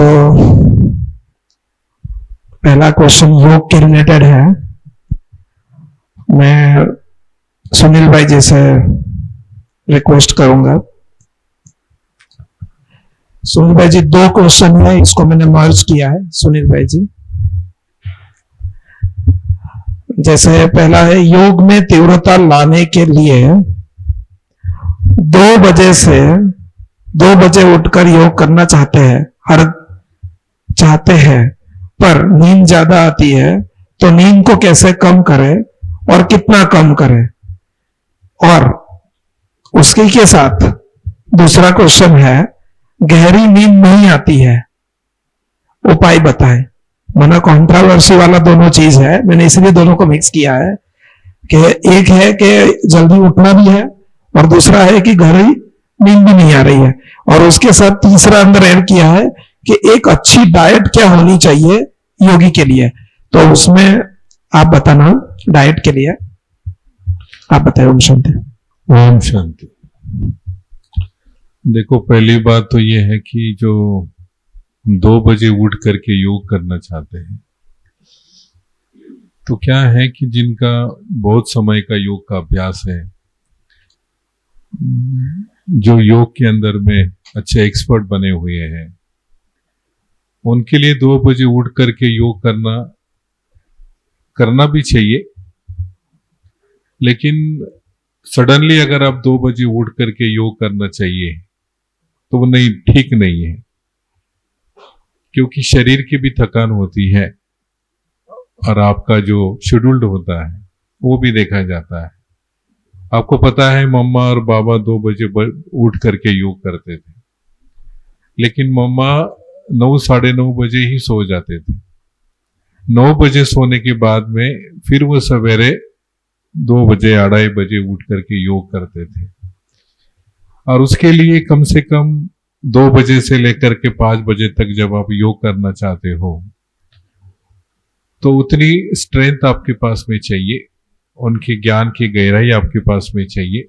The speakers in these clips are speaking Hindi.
तो पहला क्वेश्चन योग के रिलेटेड है। मैं सुनील भाई जी से रिक्वेस्ट करूंगा। सुनील भाई जी, दो क्वेश्चन है, इसको मैंने मर्ज किया है। सुनील भाई जी, जैसे पहला है, योग में तीव्रता लाने के लिए 2 बजे उठकर योग करना चाहते हैं पर नींद ज्यादा आती है, तो नींद को कैसे कम करें और कितना कम करें? और उसके के साथ दूसरा क्वेश्चन है, गहरी नींद नहीं आती है, उपाय बताएं। मना कॉन्ट्रावर्सी वाला दोनों चीज है, मैंने इसलिए दोनों को मिक्स किया है कि एक है कि जल्दी उठना भी है और दूसरा है कि गहरी नींद भी नहीं आ रही है। और उसके साथ तीसरा अंदर ऐड किया है कि एक अच्छी डाइट क्या होनी चाहिए योगी के लिए। तो उसमें आप बताना, डाइट के लिए आप बताएं। ओम शांति। ओम शांति। देखो, पहली बात तो ये है कि जो 2 बजे उठ करके योग करना चाहते हैं, तो क्या है कि जिनका बहुत समय का योग का अभ्यास है, जो योग के अंदर में अच्छे एक्सपर्ट बने हुए हैं, उनके लिए 2 बजे उठ करके योग करना भी चाहिए। लेकिन सडनली अगर आप 2 बजे उठ करके योग करना चाहिए तो वो ठीक नहीं है, क्योंकि शरीर की भी थकान होती है और आपका जो शेड्यूल्ड होता है वो भी देखा जाता है। आपको पता है, मम्मा और बाबा 2 बजे उठ करके योग करते थे, लेकिन मम्मा 9 साढ़े 9 बजे ही सो जाते थे। 9 बजे सोने के बाद में फिर वो सवेरे 2 बजे 2:30 बजे उठ करके योग करते थे। और उसके लिए कम से कम 2 बजे से लेकर के 5 बजे तक जब आप योग करना चाहते हो, तो उतनी स्ट्रेंथ आपके पास में चाहिए, उनके ज्ञान की गहराई आपके पास में चाहिए।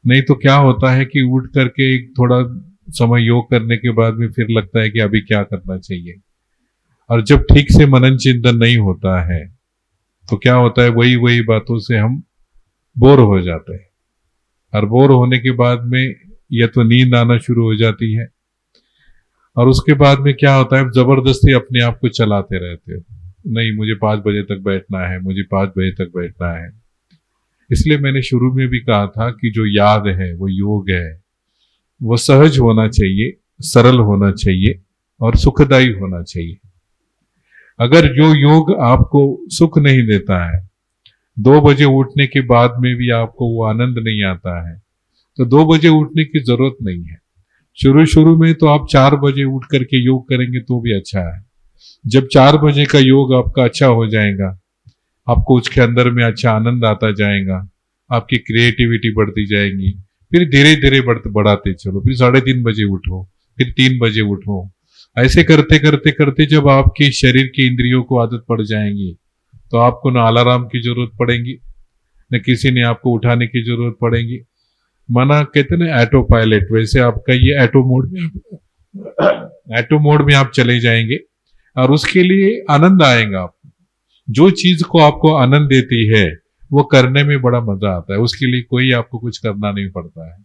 नहीं तो क्या होता है कि उठ करके थोड़ा समय योग करने के बाद में फिर लगता है कि अभी क्या करना चाहिए। और जब ठीक से मनन चिंतन नहीं होता है तो क्या होता है, वही बातों से हम बोर हो जाते हैं। और बोर होने के बाद में या तो नींद आना शुरू हो जाती है, और उसके बाद में क्या होता है, जबरदस्ती अपने आप को चलाते रहते हो। नहीं, मुझे 5 बजे तक बैठना है, मुझे 5 बजे तक बैठना है। इसलिए मैंने शुरू में भी कहा था कि जो याद है, वो योग है, वो सहज होना चाहिए, सरल होना चाहिए और सुखदायी होना चाहिए। अगर जो योग आपको सुख नहीं देता है, 2 बजे उठने के बाद में भी आपको वो आनंद नहीं आता है, तो 2 बजे उठने की जरूरत नहीं है। शुरू में तो आप 4 बजे उठ करके योग करेंगे तो भी अच्छा है। जब 4 बजे का योग आपका अच्छा हो जाएगा, आपको उसके अंदर में अच्छा आनंद आता जाएगा, आपकी क्रिएटिविटी बढ़ती जाएगी, फिर धीरे धीरे बढ़ाते चलो, फिर 3:30 बजे उठो, फिर 3 बजे उठो। ऐसे करते करते करते जब आपके शरीर की इंद्रियों को आदत पड़ जाएंगी, तो आपको न अलार्म की जरूरत पड़ेगी, न किसी ने आपको उठाने की जरूरत पड़ेगी। माना कहते ना ऑटो पायलट, वैसे आपका ये ऑटो मोड में आप चले जाएंगे और उसके लिए आनंद आएगा। आपको जो चीज को आपको आनंद देती है वो करने में बड़ा मजा आता है, उसके लिए कोई आपको कुछ करना नहीं पड़ता है।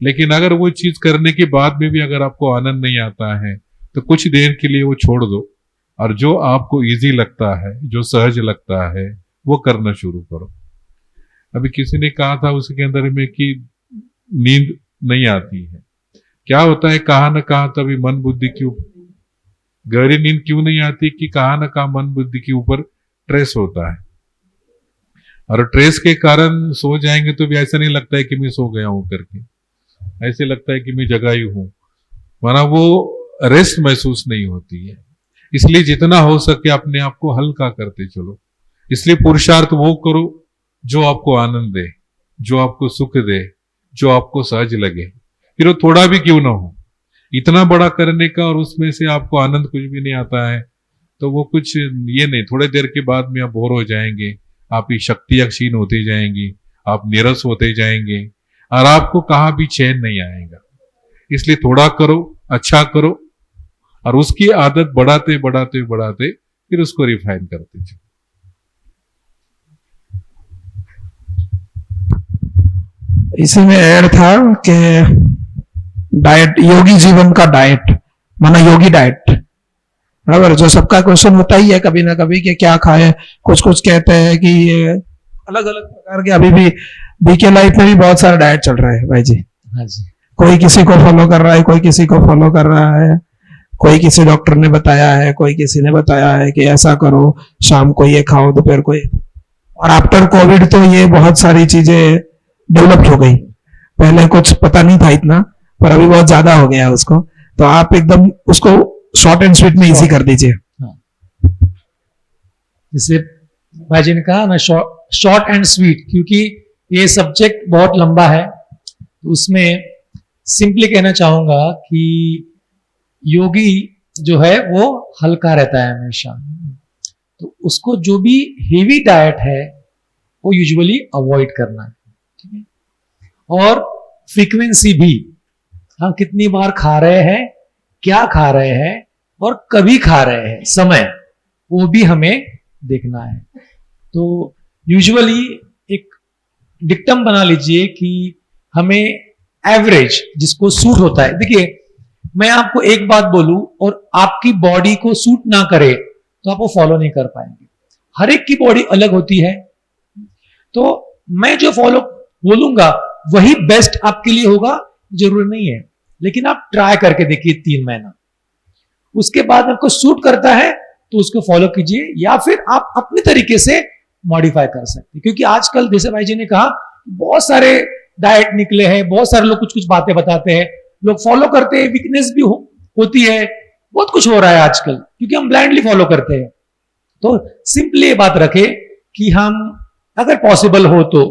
लेकिन अगर वो चीज करने के बाद में भी अगर आपको आनंद नहीं आता है, तो कुछ देर के लिए वो छोड़ दो और जो आपको इजी लगता है, जो सहज लगता है, वो करना शुरू करो। अभी किसी ने कहा था उसके अंदर में कि नींद नहीं आती है। क्या होता है, कहा न कहा तभी मन बुद्धि की गहरी नींद क्यों नहीं आती कि कहा न कहा मन बुद्धि के ऊपर ट्रेस होता है, और ट्रेस के कारण सो जाएंगे तो भी ऐसा नहीं लगता है कि मैं सो गया हूं करके, ऐसे लगता है कि मैं जगा ही हूं, माना वो रेस्ट महसूस नहीं होती है। इसलिए जितना हो सके अपने आप को हल्का करते चलो। इसलिए पुरुषार्थ वो करो जो आपको आनंद दे, जो आपको सुख दे, जो आपको सहज लगे, फिर वो थोड़ा भी क्यों ना हो। इतना बड़ा करने का और उसमें से आपको आनंद कुछ भी नहीं आता है, तो वो कुछ ये नहीं, थोड़ी देर के बाद में आप बोर हो जाएंगे, आपकी शक्तियां क्षीण होती जाएंगी, आप नीरस होते जाएंगे और आपको कहाँ भी चैन नहीं आएगा। इसलिए थोड़ा करो, अच्छा करो, और उसकी आदत बढ़ाते बढ़ाते बढ़ाते फिर उसको रिफाइन करते चलो। इसी में ऐड था कि डाइट, योगी जीवन का डाइट माना योगी डाइट, बराबर। जो सबका क्वेश्चन होता ही है कभी ना कभी कि क्या खाए, कुछ कुछ कहते हैं कि ये अलग अलग प्रकार के, अभी भी बीके लाइफ में भी बहुत सारा डाइट चल रहा है भाई जी। हाँ जी। कोई किसी को फॉलो कर रहा है, कोई किसी को फॉलो कर रहा है, कोई किसी डॉक्टर ने बताया है, कोई किसी ने बताया है कि ऐसा करो, शाम को ये खाओ, दोपहर को ये। और आफ्टर कोविड तो ये बहुत सारी चीजें डेवलप्ड हो गई, पहले कुछ पता नहीं था इतना, पर अभी बहुत ज्यादा हो गया उसको। तो आप एकदम उसको शॉर्ट एंड स्वीट में इजी कर दीजिए। जैसे भाई जी ने कहा ना, शॉर्ट एंड स्वीट, क्योंकि ये सब्जेक्ट बहुत लंबा है, तो उसमें सिंपली कहना चाहूंगा कि योगी जो है वो हल्का रहता है हमेशा, तो उसको जो भी हेवी डाइट है वो यूजुअली अवॉइड करना है, ठीक है। और फ्रीक्वेंसी भी, हम कितनी बार खा रहे हैं, क्या खा रहे हैं और कभी खा रहे हैं, समय, वो भी हमें देखना है। तो यूजुअली एक डिक्टम बना लीजिए कि हमें एवरेज जिसको सूट होता है, देखिए मैं आपको एक बात बोलूं और आपकी बॉडी को सूट ना करे तो आप वो फॉलो नहीं कर पाएंगे। हर एक की बॉडी अलग होती है, तो मैं जो फॉलो बोलूंगा वही बेस्ट आपके लिए होगा, जरूरी नहीं है, लेकिन आप ट्राई करके देखिए 3 महीना, उसके बाद आपको सूट करता है तो उसको फॉलो कीजिए, या फिर आप अपने तरीके से मॉडिफाई कर सकते हैं। क्योंकि आजकल जैसे भाई जी ने कहा बहुत सारे डाइट निकले हैं, बहुत सारे लोग कुछ कुछ बातें बताते हैं, लोग फॉलो करते हैं, वीकनेस भी होती है, बहुत कुछ हो रहा है आजकल, क्योंकि हम ब्लाइंडली फॉलो करते हैं। तो सिंपली ये बात रखें कि हम अगर पॉसिबल हो तो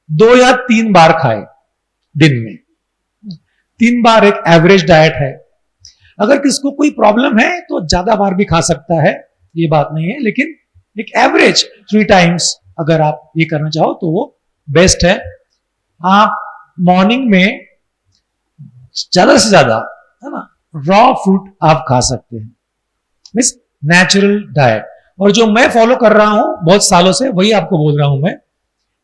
2 या 3 बार खाएं दिन में, 3 बार एक एवरेज डाइट है। अगर किसको कोई प्रॉब्लम है तो ज्यादा बार भी खा सकता है, ये बात नहीं है, लेकिन एक एवरेज 3 टाइम्स अगर आप ये करना चाहो तो वो बेस्ट है। आप मॉर्निंग में ज्यादा से ज्यादा, है ना, रॉ फ्रूट आप खा सकते हैं, मीन्स नेचुरल डाइट। और जो मैं फॉलो कर रहा हूं बहुत सालों से, वही आपको बोल रहा हूं मैं,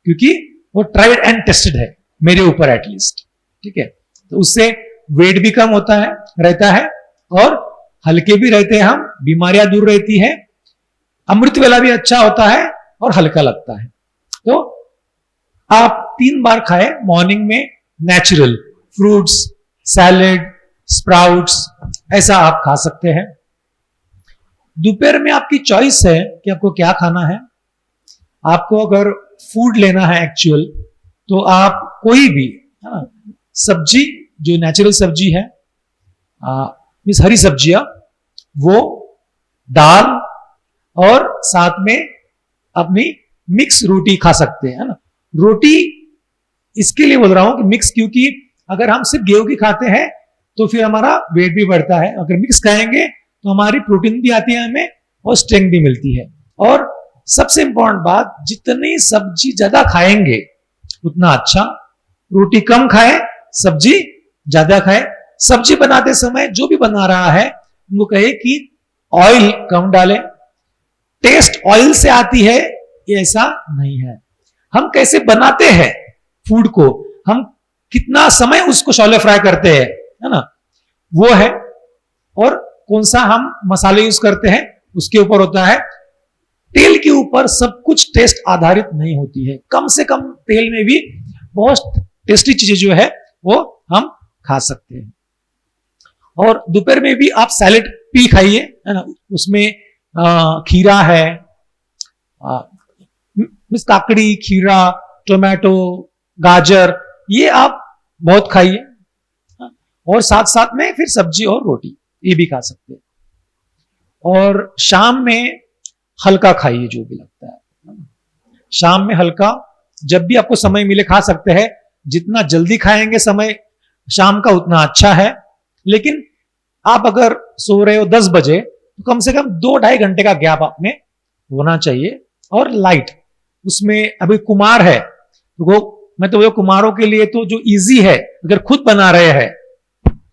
क्योंकि वो ट्राइड एंड टेस्टेड है मेरे ऊपर एटलीस्ट, ठीक है। तो उससे वेट भी कम होता है, रहता है, और हल्के भी रहते हैं हम, बीमारियां दूर रहती है, अमृत वेला भी अच्छा होता है और हल्का लगता है। तो आप 3 बार खाएं मॉर्निंग में, नेचुरल फ्रूट्स, सैलेड, स्प्राउट्स, ऐसा आप खा सकते हैं। दोपहर में आपकी चॉइस है कि आपको क्या खाना है। आपको अगर फूड लेना है एक्चुअल, तो आप कोई भी, है ना, सब्जी जो नेचुरल सब्जी है, मीन्स हरी सब्जियां, वो दाल और साथ में अपनी मिक्स रोटी खा सकते हैं, है ना। रोटी इसके लिए बोल रहा हूं कि मिक्स, क्योंकि अगर हम सिर्फ गेहूं की खाते हैं तो फिर हमारा वेट भी बढ़ता है, अगर मिक्स खाएंगे तो हमारी प्रोटीन भी आती है हमें और स्ट्रेंथ भी मिलती है। और सबसे इंपॉर्टेंट बात, जितनी सब्जी ज्यादा खाएंगे उतना अच्छा, रोटी कम खाए, सब्जी ज्यादा खाए। सब्जी बनाते समय जो भी बना रहा है उनको कहे कि ऑयल कम डाले, टेस्ट ऑयल से आती है ये ऐसा नहीं है। हम कैसे बनाते हैं फूड को, हम कितना समय उसको शैलो फ्राई करते हैं, है ना, वो है। और कौन सा हम मसाले यूज करते हैं उसके ऊपर होता है। तेल के ऊपर सब कुछ टेस्ट आधारित नहीं होती है, कम से कम तेल में भी बहुत टेस्टी चीजें जो है वो हम खा सकते हैं। और दोपहर में भी आप सैलेड भी खाइए, है ना, उसमें खीरा है, मिस काकड़ी, खीरा, टोमेटो, गाजर, ये आप बहुत खाइए। और साथ साथ में फिर सब्जी और रोटी ये भी खा सकते हैं। और शाम में हल्का खाइए, जो भी लगता है शाम में हल्का, जब भी आपको समय मिले खा सकते हैं। जितना जल्दी खाएंगे समय शाम का उतना अच्छा है। लेकिन आप अगर सो रहे हो 10 बजे तो कम से कम 2-2.5 घंटे का गैप आप में होना चाहिए। और लाइट, उसमें अभी कुमार है तो वो, मैं तो वो कुमारों के लिए तो जो इजी है, अगर खुद बना रहे हैं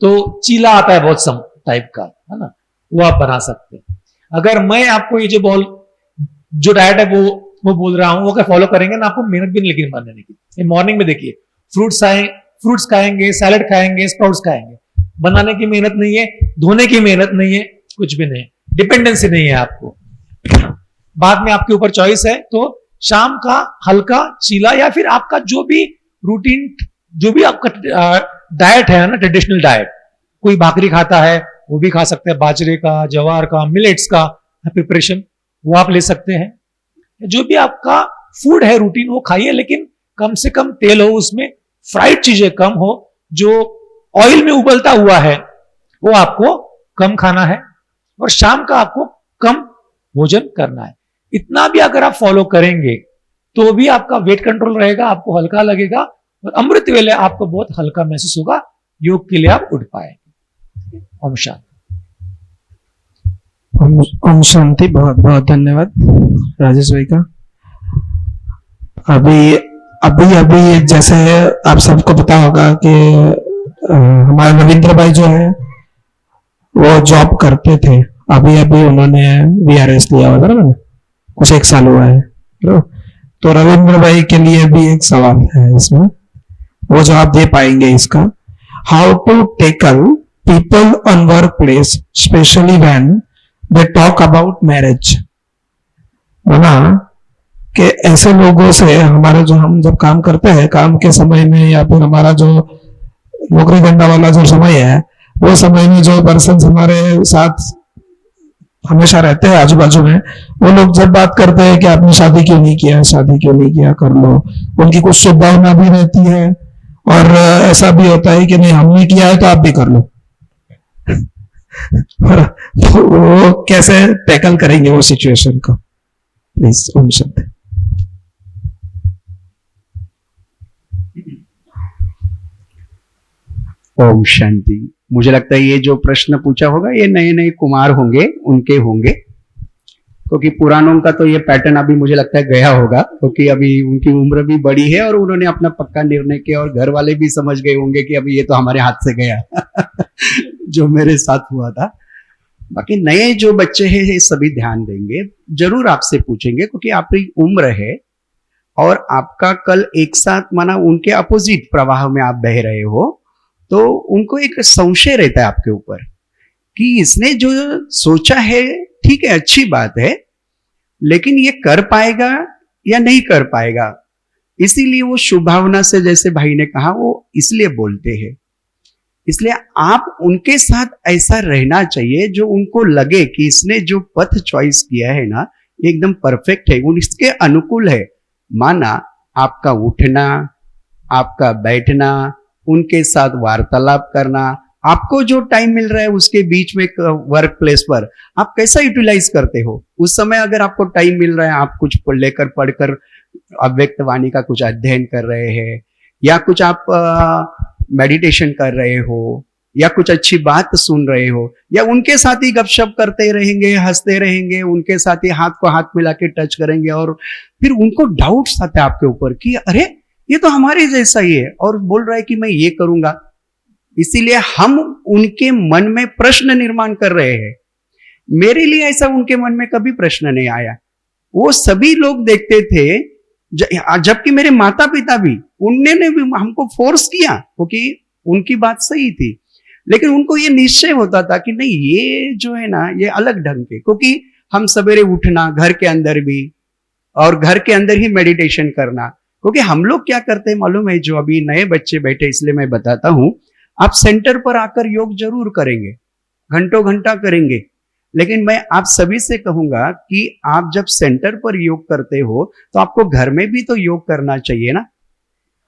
तो चीला आता है बहुत सम टाइप का, है ना, वो आप बना सकते हैं। अगर मैं आपको ये जो डाइट है वो बोल रहा हूं, वो अगर फॉलो करेंगे ना, आपको मेहनत भी नहीं लगेगी बनाने की। मॉर्निंग में देखिए, फ्रूट्स खाएंगे, सैलड खाएंगे, स्प्राउट्स खाएंगे, बनाने की मेहनत नहीं है, धोने की मेहनत नहीं है, कुछ भी नहीं, डिपेंडेंसी नहीं है आपको। बाद में आपके ऊपर चॉइस है, तो शाम का हल्का चीला या फिर आपका जो भी रूटीन, जो भी आपका डाइट है ना, ट्रेडिशनल डाइट, कोई भाकरी खाता है वो भी खा सकते हैं, बाजरे का, जवार का, मिलेट्स का प्रिपरेशन वो आप ले सकते हैं। जो भी आपका फूड है रूटीन वो खाइए, लेकिन कम से कम तेल हो उसमें, फ्राइड चीजें कम हो, जो ऑयल में उबलता हुआ है वो आपको कम खाना है, और शाम का आपको कम भोजन करना है। इतना भी अगर आप फॉलो करेंगे तो भी आपका वेट कंट्रोल रहेगा, आपको हल्का लगेगा, और अमृत वेले आपको बहुत हल्का महसूस होगा, योग के लिए आप उठ पाएंगे। ओम शांति। ओम शांति। बहुत बहुत धन्यवाद राजेश भाई का। अभी अभी अभी जैसे आप सबको पता होगा कि हमारे रविंद्र भाई जो है वो जॉब करते थे, अभी अभी उन्होंने वीआरएस लिया हुआ था ना, कुछ 1 साल हुआ है। तो रविंद्र भाई के लिए भी एक सवाल है इसमें, वो जवाब दे पाएंगे इसका। How to tackle people on work place specially when they talk about marriage. ना कि ऐसे लोगों से हमारे जो, हम जब काम करते हैं काम के समय में, या फिर हमारा जो नौकरी धंधा वाला जो समय है, वो समय में जो पर्सन हमारे साथ हमेशा रहते हैं आजू बाजू में, वो लोग जब बात करते हैं कि आपने शादी क्यों नहीं किया, शादी क्यों नहीं किया, कर लो, उनकी कुछ शुभ भावना भी रहती है, और ऐसा भी होता है कि नहीं हमने किया है तो आप भी कर लो। वो कैसे टैकल करेंगे वो सिचुएशन को, प्लीज। ओम शांति। ओम शांति। मुझे लगता है ये जो प्रश्न पूछा होगा ये नए नए कुमार होंगे, उनके होंगे, क्योंकि पुरानों का तो ये पैटर्न अभी मुझे लगता है गया होगा, क्योंकि अभी उनकी उम्र भी बड़ी है और उन्होंने अपना पक्का निर्णय किया, और घर वाले भी समझ गए होंगे कि अभी ये तो हमारे हाथ से गया जो मेरे साथ हुआ था। बाकी नए जो बच्चे हैं ये सभी ध्यान देंगे, जरूर आपसे पूछेंगे, क्योंकि आपकी उम्र है और आपका कल एक साथ माना उनके अपोजिट प्रवाह में आप बह रहे हो, तो उनको एक संशय रहता है आपके ऊपर कि इसने जो सोचा है ठीक है, अच्छी बात है, लेकिन ये कर पाएगा या नहीं कर पाएगा। इसीलिए वो शुभ भावना से, जैसे भाई ने कहा, वो इसलिए बोलते हैं। इसलिए आप उनके साथ ऐसा रहना चाहिए जो उनको लगे कि इसने जो पथ चॉइस किया है ना एकदम परफेक्ट है, इसके अनुकूल है। माना आपका उठना, आपका बैठना, उनके साथ वार्तालाप करना, आपको जो टाइम मिल रहा है उसके बीच में वर्क प्लेस पर आप कैसा यूटिलाइज करते हो। उस समय अगर आपको टाइम मिल रहा है, आप कुछ लेकर पढ़कर अव्यक्त वाणी का कुछ अध्ययन कर रहे हैं, या कुछ आप मेडिटेशन कर रहे हो, या कुछ अच्छी बात सुन रहे हो, या उनके साथ ही गपशप करते रहेंगे, हंसते रहेंगे, उनके साथ ही हाथ को हाथ मिला के टच करेंगे, और फिर उनको डाउट्स आते हैं आपके ऊपर कि अरे ये तो हमारे जैसा ही है और बोल रहा है कि मैं ये करूंगा। इसीलिए हम उनके मन में प्रश्न निर्माण कर रहे हैं। मेरे लिए ऐसा उनके मन में कभी प्रश्न नहीं आया। वो सभी लोग देखते थे, जबकि मेरे माता पिता भी, उन्होंने भी हमको फोर्स किया क्योंकि उनकी बात सही थी, लेकिन उनको ये निश्चय होता था कि नहीं ये जो है ना ये अलग ढंग के, क्योंकि हम सवेरे उठना घर के अंदर भी, और घर के अंदर ही मेडिटेशन करना। क्योंकि हम लोग क्या करते हैं मालूम है, जो अभी नए बच्चे बैठे इसलिए मैं बताता हूं, आप सेंटर पर आकर योग जरूर करेंगे, घंटों घंटा करेंगे, लेकिन मैं आप सभी से कहूंगा कि आप जब सेंटर पर योग करते हो तो आपको घर में भी तो योग करना चाहिए ना।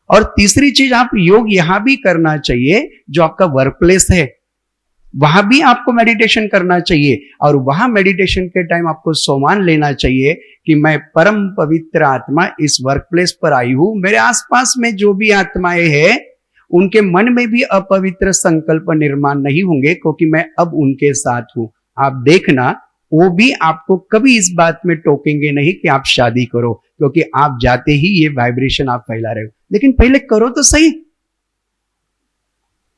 और तीसरी चीज, आप योग यहां भी करना चाहिए जो आपका वर्क प्लेस है, वहां भी आपको मेडिटेशन करना चाहिए, और वहां मेडिटेशन के टाइम आपको सोमान लेना चाहिए कि मैं परम पवित्र आत्मा इस वर्क प्लेस पर आई हूं, मेरे आसपास में जो भी आत्माएं हैं उनके मन में भी अपवित्र संकल्प निर्माण नहीं होंगे, क्योंकि मैं अब उनके साथ हूं। आप देखना, वो भी आपको कभी इस बात में टोकेंगे नहीं कि आप शादी करो, क्योंकि आप जाते ही ये वाइब्रेशन आप फैला रहे हो। लेकिन पहले करो तो सही।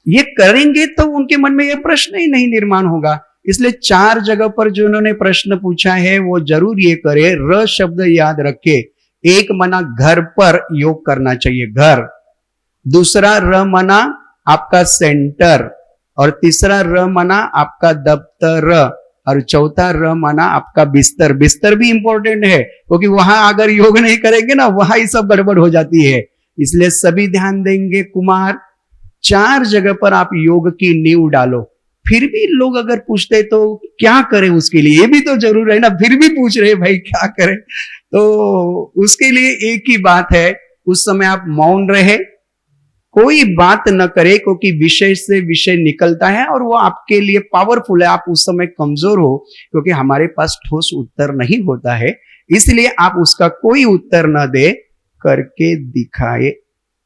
ये करेंगे तो उनके मन में ये प्रश्न ही नहीं निर्माण होगा। इसलिए 4 जगह पर जो उन्होंने प्रश्न पूछा है वो जरूर ये करे, र शब्द याद रखे। एक मना घर पर योग करना चाहिए, घर। दूसरा र मना आपका सेंटर, और तीसरा र मना आपका दफ्तर, और चौथा र मना आपका बिस्तर। बिस्तर भी इंपॉर्टेंट है, क्योंकि वहां अगर योग नहीं करेंगे ना, वहां ही सब गड़बड़ हो जाती है। इसलिए सभी ध्यान देंगे। कुमार, 4 जगह पर आप योग की नींव डालो। फिर भी लोग अगर पूछते तो क्या करें उसके लिए, ये भी तो जरूर है ना, फिर भी पूछ रहे भाई क्या करें। तो उसके लिए एक ही बात है, उस समय आप मौन रहे, कोई बात न करे, क्योंकि विषय से विषय निकलता है और वो आपके लिए पावरफुल है। आप उस समय कमजोर हो, क्योंकि हमारे पास ठोस उत्तर नहीं होता है, इसलिए आप उसका कोई उत्तर न दे, करके दिखाए।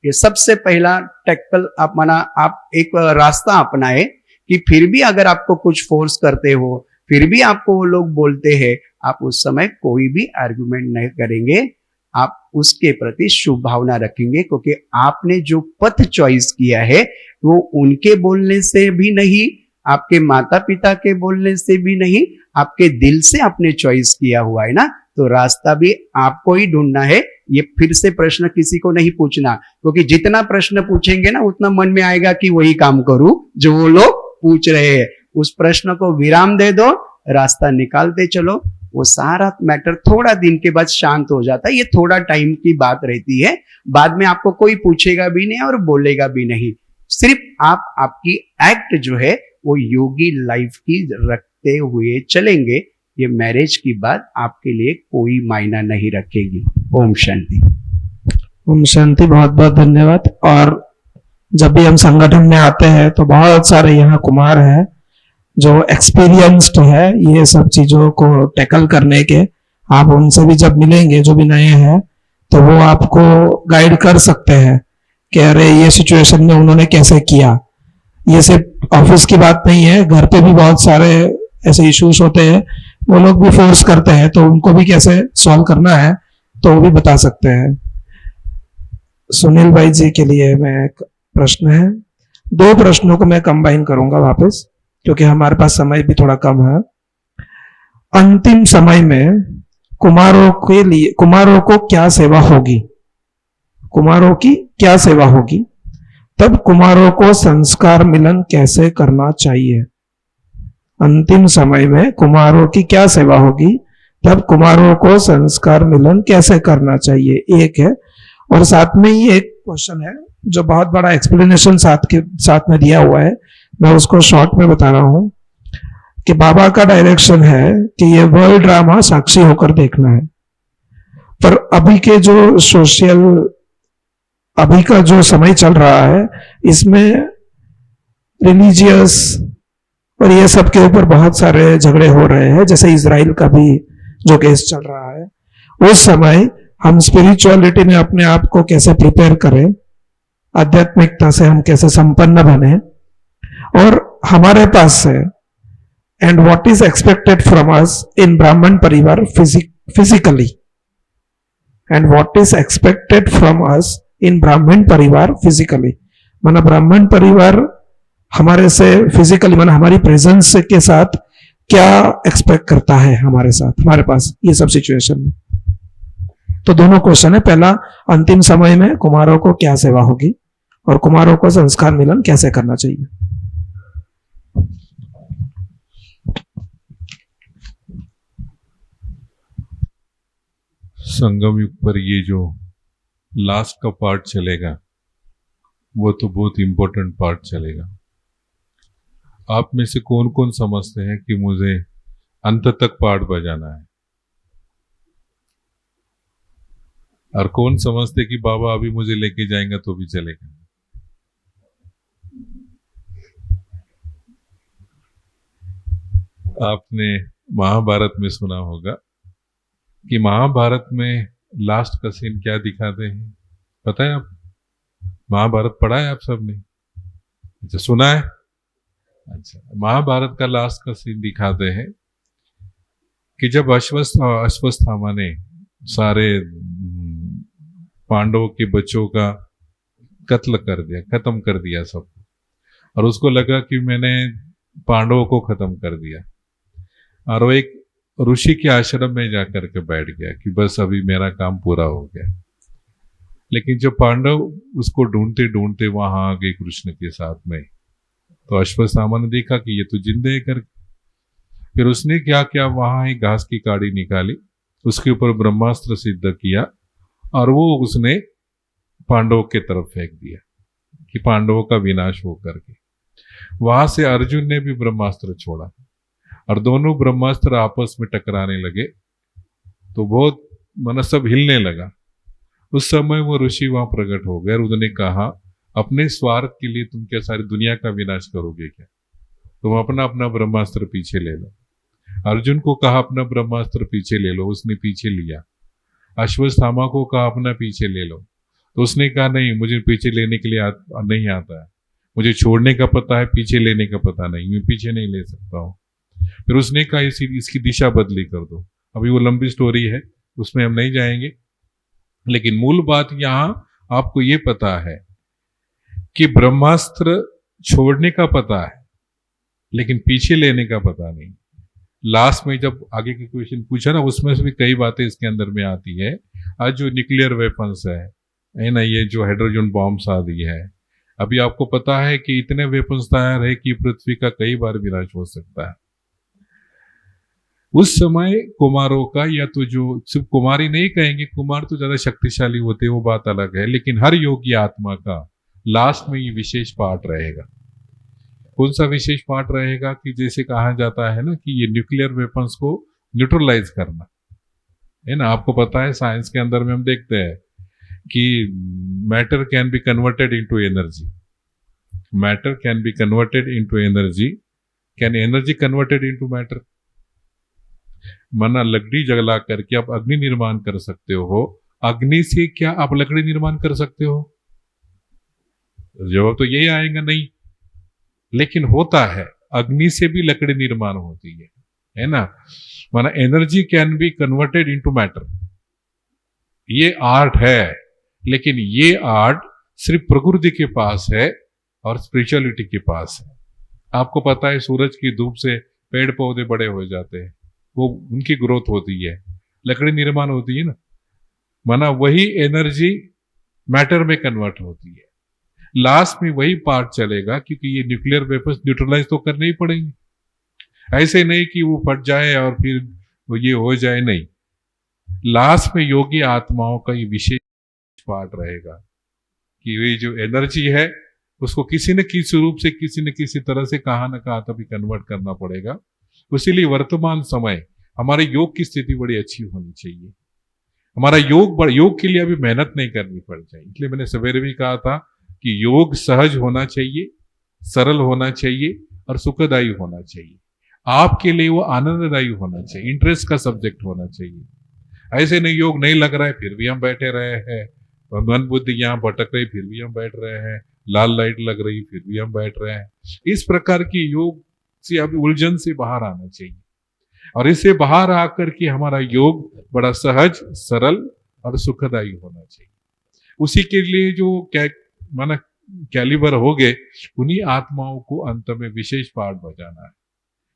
ये सबसे पहला टैकल आप माना, आप एक रास्ता अपनाए कि फिर भी अगर आपको कुछ फोर्स करते हो, फिर भी आपको वो लोग बोलते हैं, आप उस समय कोई भी आर्गुमेंट नहीं करेंगे, आप उसके प्रति शुभ भावना रखेंगे, क्योंकि आपने जो पथ चॉइस किया है वो उनके बोलने से भी नहीं, आपके माता पिता के बोलने से भी नहीं, आपके दिल से आपने चॉइस किया हुआ है ना। तो रास्ता भी आपको ही ढूंढना है। ये फिर से प्रश्न किसी को नहीं पूछना, क्योंकि जितना प्रश्न पूछेंगे ना, उतना मन में आएगा कि वही काम करूं जो वो लोग पूछ रहे हैं। उस प्रश्न को विराम दे दो, रास्ता निकालते चलो। वो सारा मैटर थोड़ा दिन के बाद शांत हो जाता है। ये थोड़ा टाइम की बात रहती है, बाद में आपको कोई पूछेगा भी नहीं और बोलेगा भी नहीं। सिर्फ आप आपकी एक्ट जो है वो योगी लाइफ की रखते हुए चलेंगे। ये मैरिज की बात आपके लिए कोई मायना नहीं रखेगी। ओम शांति। ओम शांति, बहुत बहुत धन्यवाद। और जब भी हम संगठन में आते हैं तो बहुत सारे यहाँ कुमार हैं जो एक्सपीरियंस्ड है ये सब चीजों को टैकल करने के। आप उनसे भी जब मिलेंगे, जो भी नए हैं, तो वो आपको गाइड कर सकते हैं कि अरे ये सिचुएशन में उन्होंने कैसे किया। ये सिर्फ ऑफिस की बात नहीं है, घर पे भी बहुत सारे ऐसे इश्यूज होते हैं, वो लोग भी फोर्स करते हैं, तो उनको भी कैसे सॉल्व करना है तो वो भी बता सकते हैं। सुनील भाई जी के लिए मैं एक प्रश्न है, 2 प्रश्नों को मैं कंबाइन करूंगा वापस, क्योंकि हमारे पास समय भी थोड़ा कम है। अंतिम समय में कुमारों के लिए, कुमारों को क्या सेवा होगी, कुमारों की क्या सेवा होगी, तब कुमारों को संस्कार मिलन कैसे करना चाहिए। अंतिम समय में कुमारों की क्या सेवा होगी, तब कुमारों को संस्कार मिलन कैसे करना चाहिए, एक है। और साथ में ही एक क्वेश्चन है जो बहुत बड़ा एक्सप्लेनेशन साथ में दिया हुआ है, मैं उसको शॉर्ट में बता रहा हूं कि बाबा का डायरेक्शन है कि ये वर्ल्ड ड्रामा साक्षी होकर देखना है। पर अभी के जो सोशल, अभी का जो समय चल रहा है, इसमें रिलीजियस और ये सब के ऊपर बहुत सारे झगड़े हो रहे हैं, जैसे इजराइल का भी जो केस चल रहा है। उस समय हम स्पिरिचुअलिटी में अपने आप को कैसे प्रिपेयर करें, आध्यात्मिकता से हम कैसे संपन्न बने, और हमारे पास से and what is expected from us in ब्राह्मण परिवार physically, and what is expected from us in ब्राह्मण परिवार फिजिकली। माना ब्राह्मण परिवार हमारे से फिजिकली, माना हमारी प्रेजेंस के साथ क्या एक्सपेक्ट करता है हमारे साथ, हमारे पास ये सब सिचुएशन में। तो दोनों क्वेश्चन है। पहला, अंतिम समय में कुमारों को क्या सेवा होगी, और कुमारों को संस्कार मिलन कैसे करना चाहिए। संगम युग पर ये जो लास्ट का पार्ट चलेगा वो तो बहुत इंपॉर्टेंट पार्ट चलेगा। आप में से कौन कौन समझते हैं कि मुझे अंत तक पार्ट बजाना है, और कौन समझते कि बाबा अभी मुझे लेके जाएंगे तो भी चलेगा। आपने महाभारत में सुना होगा कि महाभारत में लास्ट का सीन क्या दिखाते हैं, पता है आप? महाभारत पढ़ा है आप सबने? अच्छा, सुना है। अच्छा, महाभारत का लास्ट का सीन दिखाते हैं कि जब अश्वत्थामा ने सारे पांडवों के बच्चों का कत्ल कर दिया, खत्म कर दिया सब, और उसको लगा कि मैंने पांडवों को खत्म कर दिया और वो एक ऋषि के आश्रम में जाकर के बैठ गया कि बस अभी मेरा काम पूरा हो गया। लेकिन जब पांडव उसको ढूंढते ढूंढते वहां आ गए कृष्ण के साथ में, तो अश्वत्थामा ने देखा कि ये तो जिंदे कर। फिर उसने क्या किया, वहां एक घास की काड़ी निकाली, उसके ऊपर ब्रह्मास्त्र सिद्ध किया और वो उसने पांडवों के तरफ फेंक दिया कि पांडवों का विनाश हो करके। वहां से अर्जुन ने भी ब्रह्मास्त्र छोड़ा और दोनों ब्रह्मास्त्र आपस में टकराने लगे, तो बहुत मन सब हिलने लगा। उस समय वो ऋषि वहां प्रकट हो गए और उन्होंने कहा, अपने स्वार्थ के लिए तुम क्या सारी दुनिया का विनाश करोगे क्या? तुम अपना अपना ब्रह्मास्त्र पीछे ले लो। अर्जुन को कहा अपना ब्रह्मास्त्र पीछे ले लो, उसने पीछे लिया। अश्वत्थामा को कहा अपना पीछे ले लो, तो उसने कहा नहीं, मुझे पीछे लेने के लिए नहीं आता है, मुझे छोड़ने का पता है, पीछे लेने का पता नहीं, मैं पीछे नहीं ले सकता हूँ। फिर उसने कहा इसकी दिशा बदली कर दो। अभी वो लंबी स्टोरी है, उसमें हम नहीं जाएंगे, लेकिन मूल बात यहां आपको ये पता है कि ब्रह्मास्त्र छोड़ने का पता है लेकिन पीछे लेने का पता नहीं। लास्ट में जब आगे के क्वेश्चन पूछा ना, उसमें से भी कई बातें इसके अंदर में आती है। आज जो न्यूक्लियर वेपन्स है ना, ये जो हाइड्रोजन बॉम्ब्स आदि है, अभी आपको पता है कि इतने वेपन्स तैयार है कि पृथ्वी का कई बार विनाश हो सकता है। उस समय कुमारों का, या तो जो सिर्फ कुमारी नहीं कहेंगे, कुमार तो ज्यादा शक्तिशाली होते, वो बात अलग है, लेकिन हर योगी आत्मा का लास्ट में ये विशेष पार्ट रहेगा। कौन सा विशेष पार्ट रहेगा कि जैसे कहा जाता है ना कि ये न्यूक्लियर वेपन्स को न्यूट्रलाइज करना है ना। आपको पता है साइंस के अंदर में हम देखते हैं कि matter can be converted into energy, matter can be converted into energy, can energy converted into matter. मना लकड़ी जला करके आप अग्नि निर्माण कर सकते हो, अग्नि से क्या आप लकड़ी निर्माण कर सकते हो? जवाब तो यही आएगा, नहीं। लेकिन होता है, अग्नि से भी लकड़ी निर्माण होती है ना। माना energy can be converted into matter. ये आर्ट है, लेकिन ये आर्ट सिर्फ प्रकृति के पास है और स्पिरिचुअलिटी के पास है। आपको पता है सूरज की धूप से पेड़ पौधे बड़े हो जाते हैं, वो उनकी ग्रोथ होती है, लकड़ी निर्माण होती है ना। माना वही एनर्जी मैटर में कन्वर्ट होती है। लास्ट में वही पार्ट चलेगा, क्योंकि ये न्यूक्लियर वेपन्स न्यूट्रलाइज तो करने ही पड़ेंगे। ऐसे नहीं कि वो फट जाए और फिर वो ये हो जाए, नहीं। लास्ट में योगी आत्माओं का ये विशेष पार्ट रहेगा कि ये जो एनर्जी है उसको किसी न किसी रूप से, किसी न किसी तरह से, कहा न कहा तभी कन्वर्ट करना पड़ेगा। इसीलिए वर्तमान समय हमारे योग की स्थिति बड़ी अच्छी होनी चाहिए। हमारा योग के लिए अभी मेहनत नहीं करनी पड़ जाए। इसलिए मैंने सवेरे भी कहा था कि योग सहज होना चाहिए, सरल होना चाहिए और सुखदायी होना चाहिए। आपके लिए वो आनंददायी होना चाहिए, इंटरेस्ट का सब्जेक्ट होना चाहिए। ऐसे नहीं योग नहीं लग रहा है फिर भी हम बैठे रहे हैं, मन बुद्धि यहाँ भटक रही फिर भी हम बैठ रहे हैं, लाल लाइट लग रही फिर भी हम बैठ रहे हैं। इस प्रकार की योग से अभी उलझन से बाहर आना चाहिए, और इससे बाहर आकर के हमारा योग बड़ा सहज, सरल और सुखदायी होना चाहिए। उसी के लिए जो माना कैलिबर हो गए, उन्हीं आत्माओं को अंत में विशेष पार्ट बजाना है,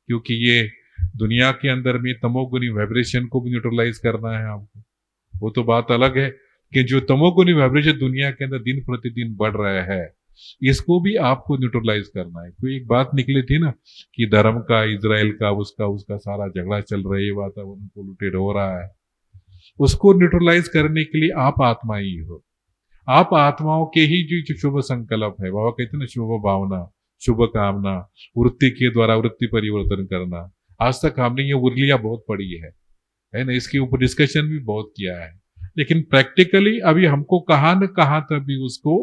क्योंकि ये दुनिया के अंदर में तमोगुनी वाइब्रेशन को भी न्यूट्रलाइज करना है आपको। वो तो बात अलग है कि जो तमोगुनी वाइब्रेशन दुनिया के अंदर दिन प्रतिदिन बढ़ रहा है, इसको भी आपको न्यूट्रलाइज करना है। कोई एक बात निकली थी ना कि धर्म का, इजराइल का, उसका सारा झगड़ा चल रहा है, वातावरण पोल्यूटेड हो रहा है, उसको न्यूट्रलाइज करने के लिए आप आत्मा ही हो। आप आत्माओं के ही जो शुभ संकल्प है, बाबा कहते हैं ना, शुभ भावना, शुभ कामना, वृत्ति के द्वारा वृत्ति परिवर्तन करना। आज तक हमने ये उर्लियां बहुत पढ़ी है ना, इसके ऊपर डिस्कशन भी बहुत किया है, लेकिन प्रैक्टिकली अभी हमको कहाँ न कहाँ तभी उसको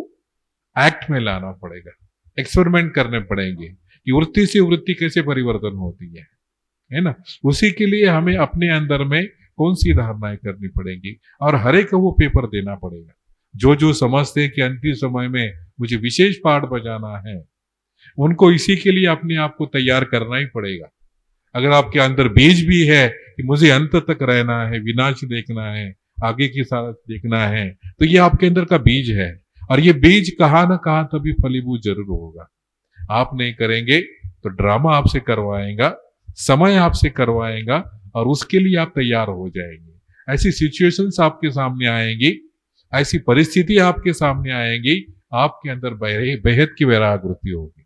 एक्ट में लाना पड़ेगा, एक्सपेरिमेंट करने पड़ेंगे कि वृत्ति से वृत्ति कैसे परिवर्तन होती है ना। उसी के लिए हमें अपने अंदर में कौन सी धारणाएं करनी पड़ेंगी, और हर एक को वो पेपर देना पड़ेगा। जो समझते हैं कि अंतिम समय में मुझे विशेष पाठ बजाना है, उनको इसी के लिए अपने आप को तैयार करना ही पड़ेगा। अगर आपके अंदर बीज भी है कि मुझे अंत तक रहना है, विनाश देखना है, आगे की साथ देखना है, तो ये आपके अंदर का बीज है, और ये बीज कहाँ ना कहाँ तभी फलीभूत जरूर होगा। आप नहीं करेंगे तो ड्रामा आपसे करवाएगा, समय आपसे करवाएगा और उसके लिए आप तैयार हो जाएंगे। ऐसी सिचुएशंस आपके सामने आएंगी, ऐसी परिस्थिति आपके सामने आएंगी, आपके अंदर बेहद की वैराग्यवृत्ति होगी।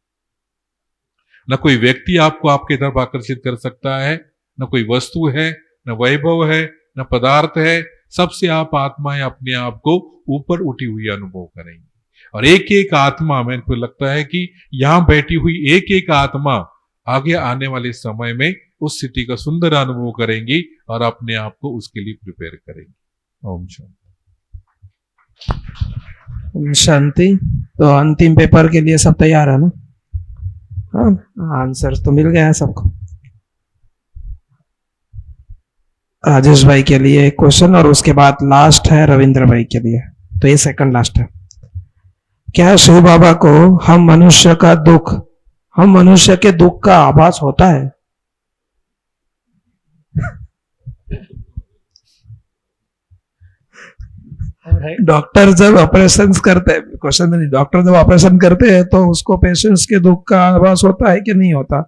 न कोई व्यक्ति आपको आपके तरफ आकर्षित कर सकता है, न कोई वस्तु है, न वैभव है, न पदार्थ है। सबसे आप आत्माएं अपने आप को ऊपर उठी हुई अनुभव करेंगे। और एक एक आत्मा, मेरे को लगता है कि यहां बैठी हुई एक एक आत्मा आगे आने वाले समय में उस स्थिति का सुंदर अनुभव करेंगी और अपने आप को उसके लिए प्रिपेयर करेंगी। ओम शांति। ओम शांति। तो अंतिम पेपर के लिए सब तैयार है ना? हाँ, आंसर तो मिल गया है सबको। राजेश भाई के लिए एक क्वेश्चन और उसके बाद लास्ट है रविंद्र भाई के लिए। तो ये सेकंड लास्ट है। क्या शिव बाबा को हम मनुष्य के दुख का आभास होता है? डॉक्टर जब ऑपरेशन करते हैं, क्वेश्चन नहीं, डॉक्टर जब ऑपरेशन करते हैं तो उसको पेशेंट्स के दुख का आभास होता है कि नहीं होता?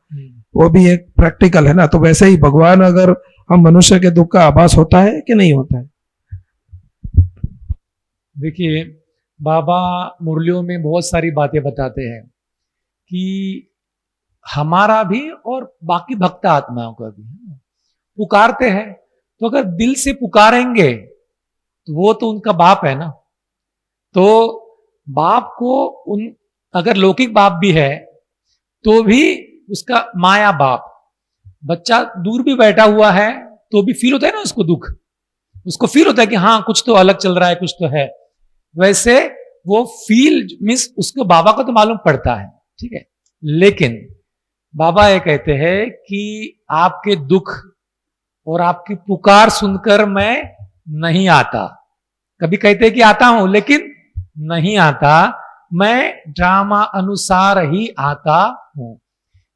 वो भी एक प्रैक्टिकल है ना। तो वैसे ही भगवान, अगर हम मनुष्य के दुख का आभास होता है कि नहीं होता है? देखिए, बाबा मुरलियों में बहुत सारी बातें बताते हैं कि हमारा भी और बाकी भक्त आत्माओं का भी पुकारते हैं। तो अगर दिल से पुकारेंगे तो वो तो उनका बाप है ना। तो बाप को अगर लौकिक बाप भी है तो भी उसका माया बाप, बच्चा दूर भी बैठा हुआ है तो भी फील होता है ना उसको दुख, उसको फील होता है कि हाँ कुछ तो अलग चल रहा है, कुछ तो है। वैसे वो फील मीन्स उसको बाबा को तो मालूम पड़ता है, ठीक है। लेकिन बाबा ये कहते हैं कि आपके दुख और आपकी पुकार सुनकर मैं नहीं आता। कभी कहते हैं कि आता हूं, लेकिन नहीं आता, मैं ड्रामा अनुसार ही आता हूं।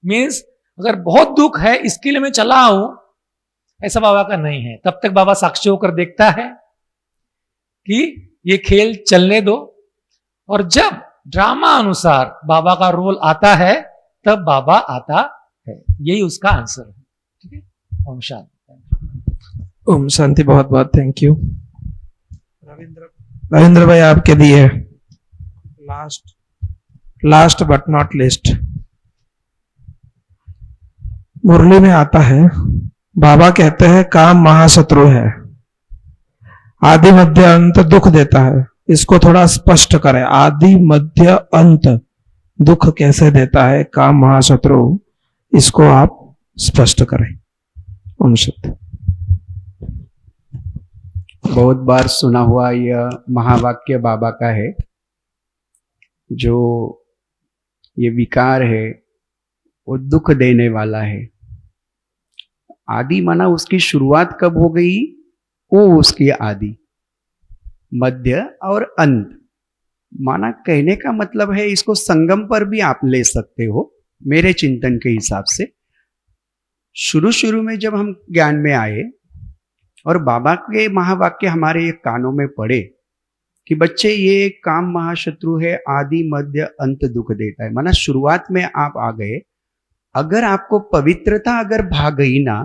मीन्स अगर बहुत दुख है इसके लिए मैं चला हूं, ऐसा बाबा का नहीं है। तब तक बाबा साक्षी होकर देखता है कि ये खेल चलने दो, और जब ड्रामा अनुसार बाबा का रोल आता है तब बाबा आता है। यही उसका आंसर है, ठीक है। ओम शांति। ओम शांति। बहुत बहुत थैंक यू। रविंद्र भाई आपके लिए लास्ट बट नॉट लिस्ट। मुरली में आता है, बाबा कहते हैं काम महाशत्रु है, आदि मध्य अंत दुख देता है। इसको थोड़ा स्पष्ट करें, आदि मध्य अंत दुख कैसे देता है काम महाशत्रु, इसको आप स्पष्ट करें। ओम शांति। बहुत बार सुना हुआ यह महावाक्य बाबा का है, जो ये विकार है वो दुख देने वाला है। आदि माना उसकी शुरुआत कब हो गई, वो उसकी आदि, मध्य और अंत माना कहने का मतलब है, इसको संगम पर भी आप ले सकते हो मेरे चिंतन के हिसाब से। शुरू में जब हम ज्ञान में आए और बाबा के महावाक्य हमारे कानों में पड़े कि बच्चे ये काम महाशत्रु है, आदि मध्य अंत दुख देता है, माना शुरुआत में आप आ गए। अगर आपको पवित्रता अगर भाग गई ना,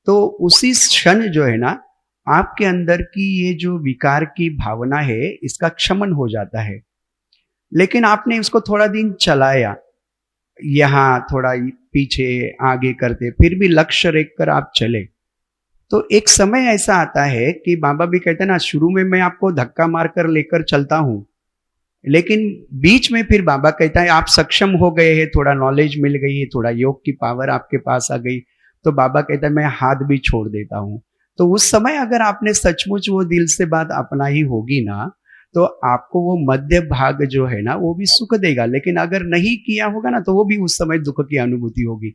तो उसी क्षण जो है ना आपके अंदर की ये जो विकार की भावना है इसका क्षमन हो जाता है। लेकिन आपने उसको थोड़ा दिन चलाया, यहां थोड़ा पीछे आगे करते, फिर भी लक्ष्य रेख कर आप चले, तो एक समय ऐसा आता है कि बाबा भी कहते हैं ना, शुरू में मैं आपको धक्का मारकर लेकर चलता हूं, लेकिन बीच में फिर बाबा कहता है आप सक्षम हो गए हैं, थोड़ा नॉलेज मिल गई है, थोड़ा योग की पावर आपके पास आ गई, तो बाबा कहता है मैं हाथ भी छोड़ देता हूं। तो उस समय अगर आपने सचमुच वो दिल से बात अपनाई होगी ना, तो आपको वो मध्य भाग जो है ना वो भी सुख देगा। लेकिन अगर नहीं किया होगा ना, तो वो भी उस समय दुख की अनुभूति होगी।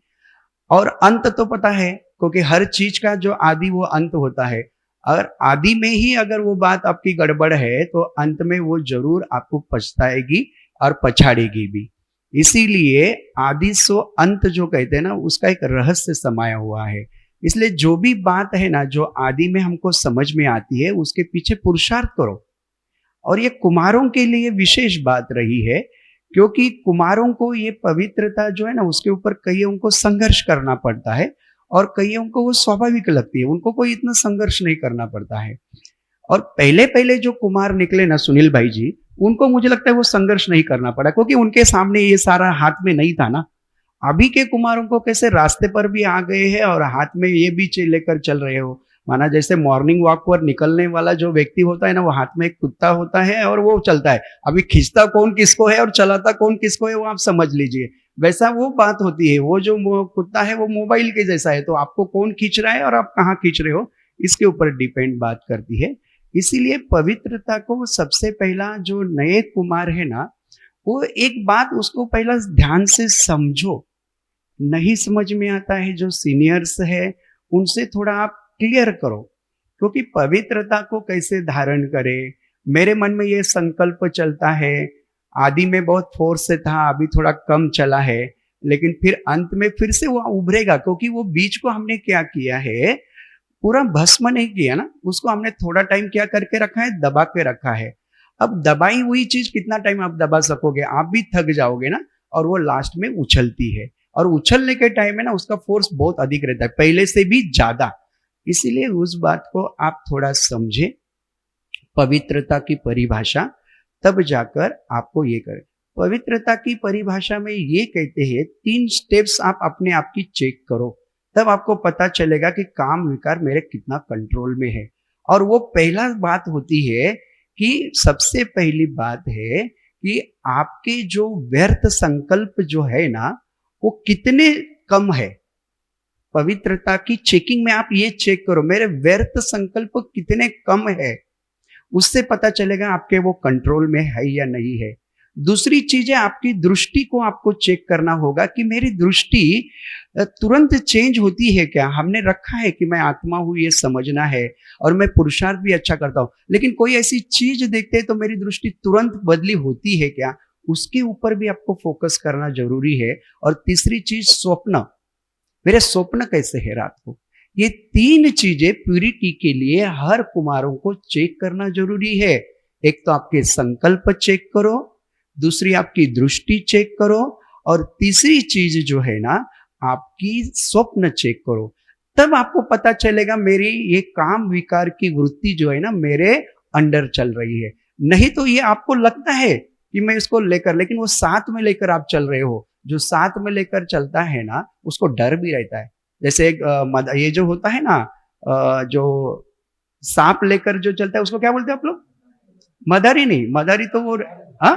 और अंत तो पता है, क्योंकि हर चीज का जो आदि वो अंत होता है। अगर आदि में ही अगर वो बात आपकी गड़बड़ है, तो अंत में वो जरूर आपको पछताएगी और पछाड़ेगी भी। इसीलिए आदि सो अंत जो कहते हैं ना, उसका एक रहस्य समाया हुआ है। इसलिए जो भी बात है ना जो आदि में हमको समझ में आती है, उसके पीछे पुरुषार्थ करो। और ये कुमारों के लिए विशेष बात रही है क्योंकि कुमारों को ये पवित्रता जो है ना उसके ऊपर कईयों को संघर्ष करना पड़ता है और कईयों को वो स्वाभाविक लगती है, उनको कोई इतना संघर्ष नहीं करना पड़ता है। और पहले पहले जो कुमार निकले ना सुनील भाई जी, उनको मुझे लगता है वो संघर्ष नहीं करना पड़ा, क्योंकि उनके सामने ये सारा हाथ में नहीं था ना। अभी के कुमारों को कैसे रास्ते पर भी आ गए हैं और हाथ में ये भी लेकर चल रहे हो। माना जैसे मॉर्निंग वॉक पर निकलने वाला जो व्यक्ति होता है ना, वो हाथ में एक कुत्ता होता है और वो चलता है। अभी खींचता कौन किसको है और चलाता कौन किसको है वो आप समझ लीजिए। वैसा वो बात होती है, वो जो कुत्ता है वो मोबाइल के जैसा है, तो आपको कौन खींच रहा है और आप कहाँ खींच रहे हो इसके ऊपर डिपेंड बात करती है। इसीलिए पवित्रता को सबसे पहला जो नए कुमार है ना, वो एक बात उसको पहला ध्यान से समझो। नहीं समझ में आता है जो सीनियर्स है उनसे थोड़ा आप क्लियर करो, क्योंकि पवित्रता को कैसे धारण करें। मेरे मन में ये संकल्प चलता है, आदि में बहुत फोर्स से था, अभी थोड़ा कम चला है, लेकिन फिर अंत में फिर से वो उभरेगा, क्योंकि वो बीज को हमने क्या किया है, पूरा भस्म नहीं किया ना, उसको हमने थोड़ा टाइम क्या करके रखा है, दबा के रखा है। अब दबाई हुई चीज कितना टाइम आप दबा सकोगे, आप भी थक जाओगे ना, और वो लास्ट में उछलती है, और उछलने के टाइम में ना उसका फोर्स बहुत अधिक रहता है, पहले से भी ज्यादा। इसीलिए उस बात को आप थोड़ा समझे, पवित्रता की परिभाषा, तब जाकर आपको ये करें। पवित्रता की परिभाषा में ये कहते हैं 3 स्टेप्स आप अपने आप की चेक करो, तब आपको पता चलेगा कि काम विकार मेरे कितना कंट्रोल में है। और वो पहला बात होती है कि सबसे पहली बात है कि आपके जो व्यर्थ संकल्प जो है ना वो कितने कम है। पवित्रता की चेकिंग में आप ये चेक करो, मेरे व्यर्थ संकल्प कितने कम है, उससे पता चलेगा आपके वो कंट्रोल में है या नहीं है। दूसरी चीज है आपकी दृष्टि को आपको चेक करना होगा कि मेरी दृष्टि तुरंत चेंज होती है क्या। हमने रखा है कि मैं आत्मा हूं ये समझना है और मैं पुरुषार्थ भी अच्छा करता हूं, लेकिन कोई ऐसी चीज देखते हैं तो मेरी दृष्टि तुरंत बदली होती है क्या, उसके ऊपर भी आपको फोकस करना जरूरी है। और तीसरी चीज स्वप्न, मेरे स्वप्न कैसे है रात को। ये 3 चीजें प्यूरिटी के लिए हर कुमारों को चेक करना जरूरी है। एक तो आपके संकल्प चेक करो, दूसरी आपकी दृष्टि चेक करो, और तीसरी चीज जो है ना आपकी स्वप्न चेक करो। तब आपको पता चलेगा मेरी ये काम विकार की वृत्ति जो है ना मेरे अंडर चल रही है। नहीं तो ये आपको लगता है कि मैं इसको लेकर, लेकिन वो साथ में लेकर आप चल रहे हो। जो साथ में लेकर चलता है ना उसको डर भी रहता है। जैसे एक ये जो होता है ना जो सांप लेकर जो चलता है उसको क्या बोलते हैं आप लोग, मदारी नहीं, मदारी तो वो हाँ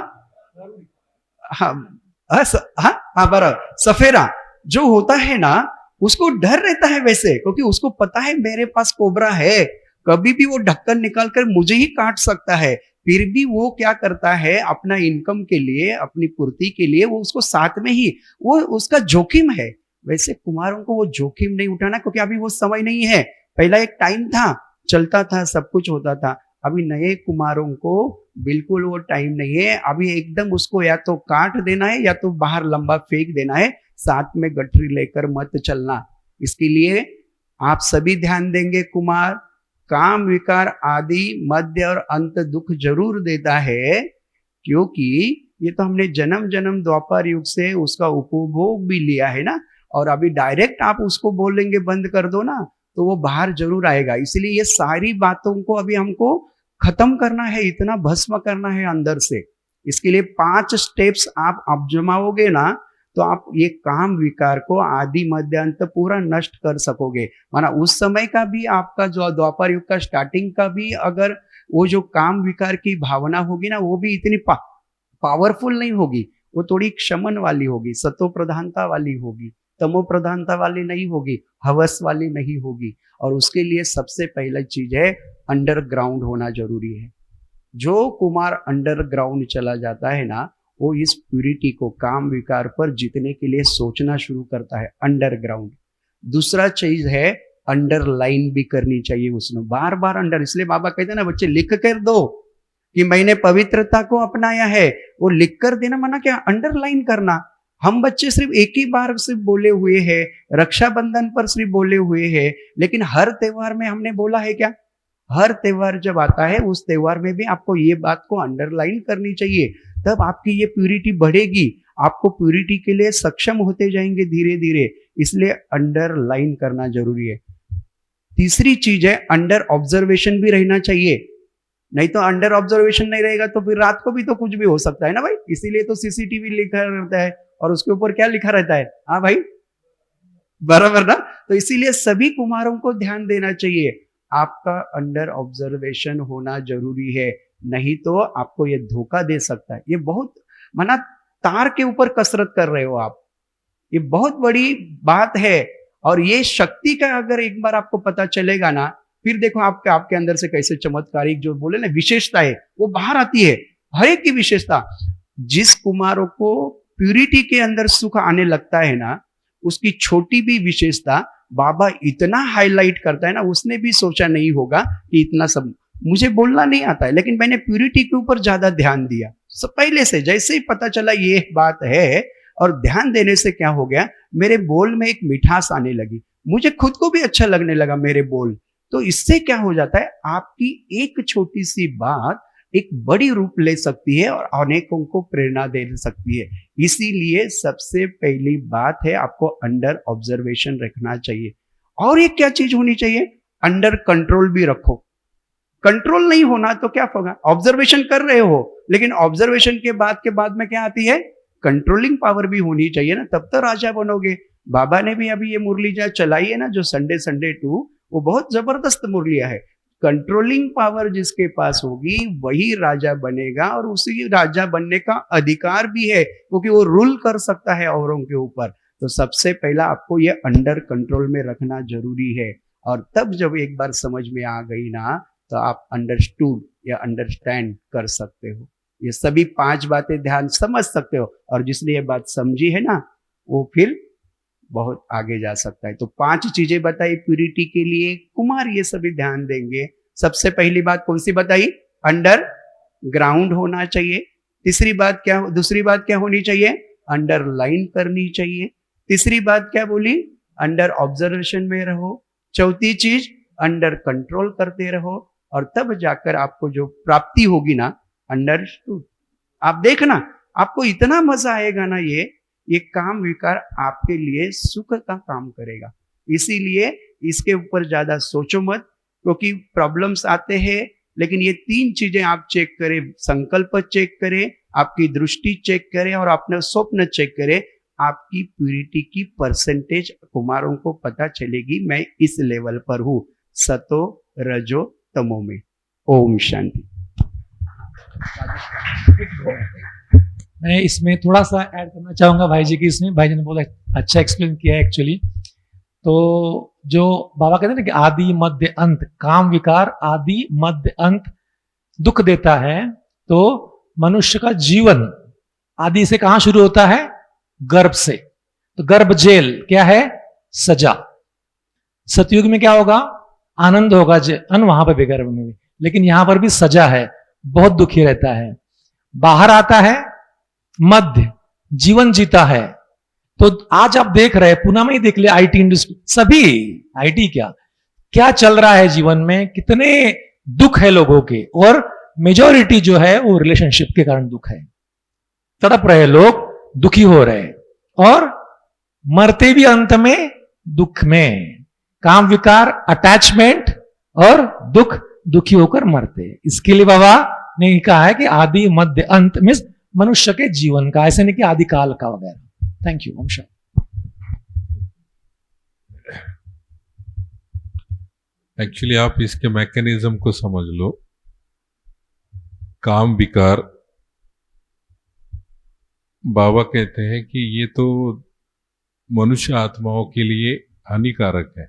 बराबर, सफेरा जो होता है ना उसको डर रहता है वैसे, क्योंकि उसको पता है मेरे पास कोबरा है, कभी भी वो ढक्कन निकाल कर मुझे ही काट सकता है। फिर भी वो क्या करता है अपना इनकम के लिए, अपनी पूर्ति के लिए वो उसको साथ में ही, वो उसका जोखिम है। वैसे कुमारों को वो जोखिम नहीं उठाना, क्योंकि अभी वो समय नहीं है। पहला एक टाइम था, चलता था, सब कुछ होता था। अभी नए कुमारों को बिल्कुल वो टाइम नहीं है। अभी एकदम उसको या तो काट देना है या तो बाहर लंबा फेंक देना है, साथ में गठरी लेकर मत चलना। इसके लिए आप सभी ध्यान देंगे। कुमार काम विकार आदि मध्य और अंत दुख जरूर देता है, क्योंकि ये तो हमने जन्म जन्म द्वापर युग से उसका उपभोग भी लिया है ना, और अभी डायरेक्ट आप उसको बोलेंगे बंद कर दो ना तो वो बाहर जरूर आएगा। इसलिए ये सारी बातों को अभी हमको खत्म करना है, इतना भस्म करना है अंदर से। इसके लिए 5 स्टेप्स आप अपजमाओगे ना तो आप ये काम विकार को आदि मध्य अंत पूरा नष्ट कर सकोगे। माना उस समय का भी आपका जो द्वापर युग का स्टार्टिंग का भी अगर वो जो काम विकार की भावना होगी ना वो भी इतनी पावरफुल नहीं होगी, वो थोड़ी क्षमन वाली होगी, सतो प्रधानता वाली होगी, तमो प्रधानता वाली नहीं होगी, हवस वाली नहीं होगी। और उसके लिए सबसे पहला चीज है अंडरग्राउंड होना जरूरी है। जो कुमार अंडरग्राउंड चला जाता है ना वो इस प्यूरिटी को काम विकार पर जीतने के लिए सोचना शुरू करता है, अंडरग्राउंड। दूसरा चीज है अंडरलाइन भी करनी चाहिए उसमें, बार बार अंडर। इसलिए बाबा कहते हैं ना बच्चे लिख कर दो कि मैंने पवित्रता को अपनाया है, वो लिख कर देना माना क्या, अंडरलाइन करना। हम बच्चे सिर्फ एक ही बार सिर्फ बोले हुए हैं, रक्षाबंधन पर सिर्फ बोले हुए हैं, लेकिन हर त्योहार में हमने बोला है क्या। हर त्योहार जब आता है उस त्योहार में भी आपको ये बात को अंडरलाइन करनी चाहिए, तब आपकी ये प्यूरिटी बढ़ेगी, आपको प्यूरिटी के लिए सक्षम होते जाएंगे धीरे धीरे, इसलिए अंडरलाइन करना जरूरी है। तीसरी चीज है, अंडर ऑब्जर्वेशन भी रहना चाहिए, नहीं तो अंडर ऑब्जर्वेशन नहीं रहेगा तो फिर रात को भी तो कुछ भी हो सकता है ना भाई, इसीलिए तो सीसीटीवी लिखा रहता है और उसके ऊपर क्या लिखा रहता है, हाँ भाई बराबर ना। तो इसीलिए सभी कुमारों को ध्यान देना चाहिए, आपका अंडर ऑब्जर्वेशन होना जरूरी है, नहीं तो आपको ये धोखा दे सकता है। ये बहुत माना तार के ऊपर कसरत कर रहे हो आप, ये बहुत बड़ी बात है। और ये शक्ति का अगर एक बार आपको पता चलेगा ना, फिर देखो आपके अंदर से कैसे चमत्कारिक जो बोले ना विशेषता है वो बाहर आती है, हर एक की विशेषता। जिस कुमारों को प्यूरिटी के अंदर सुख आने लगता है ना, उसकी छोटी भी विशेषता बाबा इतना हाईलाइट करता है ना, उसने भी सोचा नहीं होगा कि इतना सब मुझे बोलना नहीं आता है, लेकिन मैंने प्यूरिटी के ऊपर ज्यादा ध्यान दिया। सब पहले से जैसे ही पता चला ये बात है, और ध्यान देने से क्या हो गया, मेरे बोल में एक मिठास आने लगी, मुझे खुद को भी अच्छा लगने लगा मेरे बोल। तो इससे क्या हो जाता है, आपकी एक छोटी सी बात एक बड़ी रूप ले सकती है और अनेकों को प्रेरणा दे सकती है। इसीलिए सबसे पहली बात है, आपको अंडर ऑब्जर्वेशन रखना चाहिए। और एक क्या चीज होनी चाहिए, अंडर कंट्रोल भी रखो। कंट्रोल नहीं होना तो क्या होगा, ऑब्जर्वेशन कर रहे हो, लेकिन ऑब्जर्वेशन के बाद में क्या आती है, कंट्रोलिंग पावर भी होनी चाहिए ना, तब तो राजा बनोगे। बाबा ने भी अभी ये मुरली जो चलाई है ना, जो संडे 2, वो बहुत जबरदस्त मुरलिया है। कंट्रोलिंग पावर जिसके पास होगी वही राजा बनेगा, और उसी राजा बनने का अधिकार भी है, क्योंकि वो रूल कर सकता है औरों के ऊपर। तो सबसे पहला आपको ये अंडर कंट्रोल में रखना जरूरी है। और तब जब एक बार समझ में आ गई ना, तो आप अंडरस्टूड या अंडरस्टैंड कर सकते हो, ये सभी 5 बातें ध्यान समझ सकते हो। और जिसने ये बात समझी है ना, वो फिर बहुत आगे जा सकता है। तो 5 चीजें बताई प्यूरिटी के लिए, कुमार ये सभी ध्यान देंगे। सबसे पहली बात कौन सी बताई, अंडर ग्राउंड होना चाहिए। दूसरी बात क्या होनी चाहिए, अंडरलाइन करनी चाहिए। तीसरी बात क्या बोली, अंडर ऑब्जर्वेशन में रहो। चौथी चीज, अंडर कंट्रोल करते रहो, और तब जाकर आपको जो प्राप्ति होगी ना, अंडरस्टूड। आप देखना, आपको इतना मजा आएगा ना, ये काम विकार आपके लिए सुख का काम करेगा। इसीलिए इसके ऊपर ज्यादा सोचो मत, क्योंकि प्रॉब्लम्स आते हैं, लेकिन ये 3 चीजें आप चेक करें, संकल्प चेक करें, आपकी दृष्टि चेक करें, और अपने स्वप्न चेक करें। आपकी प्यूरिटी की परसेंटेज कुमारों को पता चलेगी, मैं इस लेवल पर हूं, सतो रजो तमो में। ओम शांति। मैं इसमें थोड़ा सा ऐड करना चाहूंगा भाई जी की, इसमें भाई जी ने बहुत अच्छा एक्सप्लेन किया है एक्चुअली। तो जो बाबा कहते हैं ना कि आदि मध्य अंत, काम विकार आदि मध्य अंत दुख देता है। तो मनुष्य का जीवन आदि से कहां शुरू होता है, गर्भ से। तो गर्भ जेल क्या है, सजा। सतयुग में क्या होगा, आनंद होगा, वहां पर भी गर्भ में भी, लेकिन यहां पर भी सजा है, बहुत दुखी रहता है। बाहर आता है मध्य, जीवन जीता है। तो आज आप देख रहे हैं, पुणे में ही देख ले, आईटी इंडस्ट्री, सभी आईटी क्या चल रहा है जीवन में, कितने दुख है लोगों के, और मेजॉरिटी जो है वो रिलेशनशिप के कारण दुख है। तड़प रहे लोग, दुखी हो रहे, और मरते भी अंत में दुख में। काम विकार अटैचमेंट और दुख, दुखी होकर मरते। इसके लिए बाबा ने कहा है कि आदि मध्य अंत मीन्स मनुष्य के जीवन का, ऐसे नहीं कि आदि काल का वगैरह। Thank you. Om Shanti. Actually आप इसके मैकेनिज्म को समझ लो। काम विकार, बाबा कहते हैं कि ये तो मनुष्य आत्माओं के लिए हानिकारक है,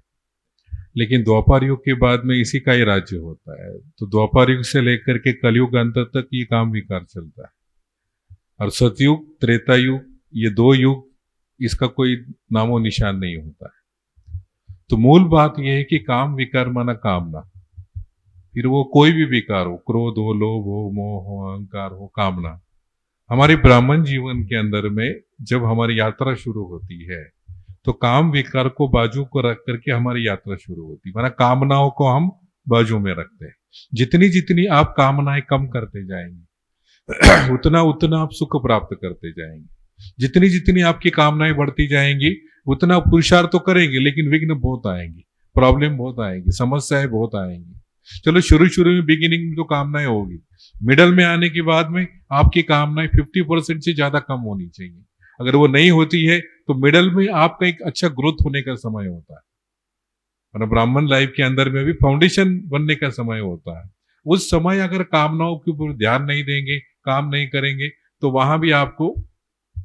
लेकिन द्वापर युग के बाद में इसी का ही राज्य होता है। तो द्वापर युग से लेकर के कलयुग अंत तक ये काम विकार चलता है, और सतयुग त्रेता युग, ये 2 युग, इसका कोई नामो निशान नहीं होता है। तो मूल बात यह है कि काम विकार माना कामना, फिर वो कोई भी विकार हो, क्रोध हो, लोभ हो, मोह हो, अहंकार हो, कामना। हमारे ब्राह्मण जीवन के अंदर में जब हमारी यात्रा शुरू होती है, तो काम विकार को बाजू को रख करके हमारी यात्रा शुरू होती है। माना कामनाओं को हम बाजू में रखते हैं। जितनी जितनी आप कामनाएं कम करते जाएंगे, उतना उतना आप सुख प्राप्त करते जाएंगे। जितनी जितनी आपकी कामनाएं बढ़ती जाएंगी उतना पुरुषार्थ तो करेंगे, लेकिन विघ्न बहुत आएंगे, प्रॉब्लम बहुत आएंगी, समस्याएं बहुत आएंगी। चलो शुरू शुरू में बिगिनिंग में तो कामनाएं होगी, मिडल में आने के बाद में आपकी कामनाएं 50% से ज्यादा कम होनी चाहिए। अगर वो नहीं होती है तो मिडल में आपका एक अच्छा ग्रोथ होने का समय होता है। और ब्राह्मण लाइफ के अंदर में भी फाउंडेशन बनने का समय होता है। उस समय अगर कामनाओं के ऊपर ध्यान नहीं देंगे, काम नहीं करेंगे, तो वहां भी आपको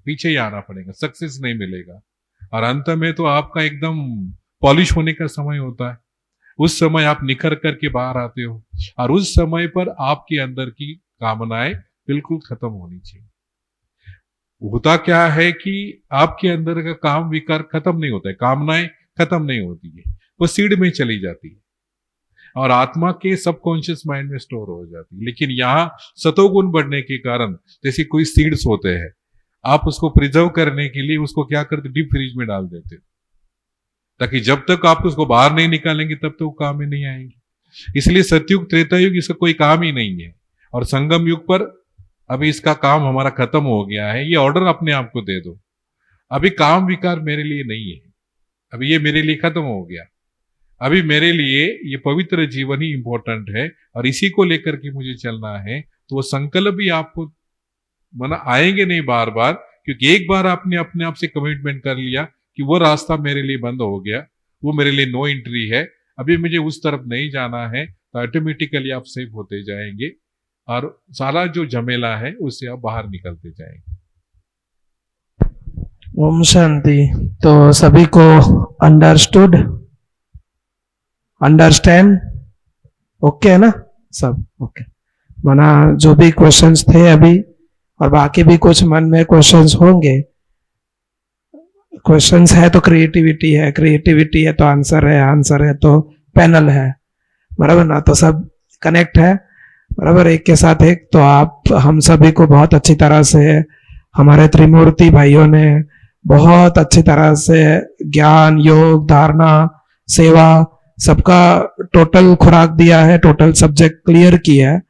पीछे ही आना पड़ेगा, सक्सेस नहीं मिलेगा। और अंत में तो आपका एकदम पॉलिश होने का समय होता है। उस समय आप निखर करके बाहर आते हो और उस समय पर आपके अंदर की कामनाएं बिल्कुल खत्म होनी चाहिए। होता क्या है कि आपके अंदर का काम विकार खत्म नहीं होता है, कामनाएं खत्म नहीं होती है, वो सीड में चली जाती है और आत्मा के सबकॉन्शियस माइंड में स्टोर हो जाती है। लेकिन यहाँ सतोगुण बढ़ने के कारण जैसे कोई सीड्स होते हैं, आप उसको प्रिजर्व करने के लिए उसको क्या करते, डीप फ्रीज में डाल देते हो, ताकि जब तक आप उसको बाहर नहीं निकालेंगे तब तक वो काम में नहीं आएंगे। इसलिए सतयुग त्रेता युग इसका कोई काम ही नहीं है। और संगम युग पर अभी इसका काम हमारा खत्म हो गया है। ये ऑर्डर अपने आप को दे दो, अभी काम विकार मेरे लिए नहीं है, अभी ये मेरे लिए खत्म हो गया, अभी मेरे लिए ये पवित्र जीवन ही इंपॉर्टेंट है और इसी को लेकर के मुझे चलना है। तो वो संकल्प भी आपको मना आएंगे नहीं बार बार, क्योंकि एक बार आपने अपने आप से कमिटमेंट कर लिया कि वो रास्ता मेरे लिए बंद हो गया, वो मेरे लिए नो एंट्री है, अभी मुझे उस तरफ नहीं जाना है, तो ऑटोमेटिकली आप सेफ होते जाएंगे और सारा जो झमेला है उससे आप बाहर निकलते जाएंगे। ओम शांति। तो सभी को अंडरस्टूड, अंडरस्टैंड, ओके है ना सब? ओके। मना जो भी क्वेश्चंस थे अभी और बाकी भी कुछ मन में क्वेश्चंस होंगे, क्वेश्चंस है तो क्रिएटिविटी है, क्रिएटिविटी है तो आंसर है, आंसर है तो पैनल है, बराबर ना? तो सब कनेक्ट है, बराबर, एक के साथ एक। तो आप हम सभी को बहुत अच्छी तरह से हमारे त्रिमूर्ति भाइयों ने बहुत अच्छी तरह से ज्ञान, योग, धारणा, सेवा सबका टोटल खुराक दिया है, टोटल सब्जेक्ट क्लियर किया है।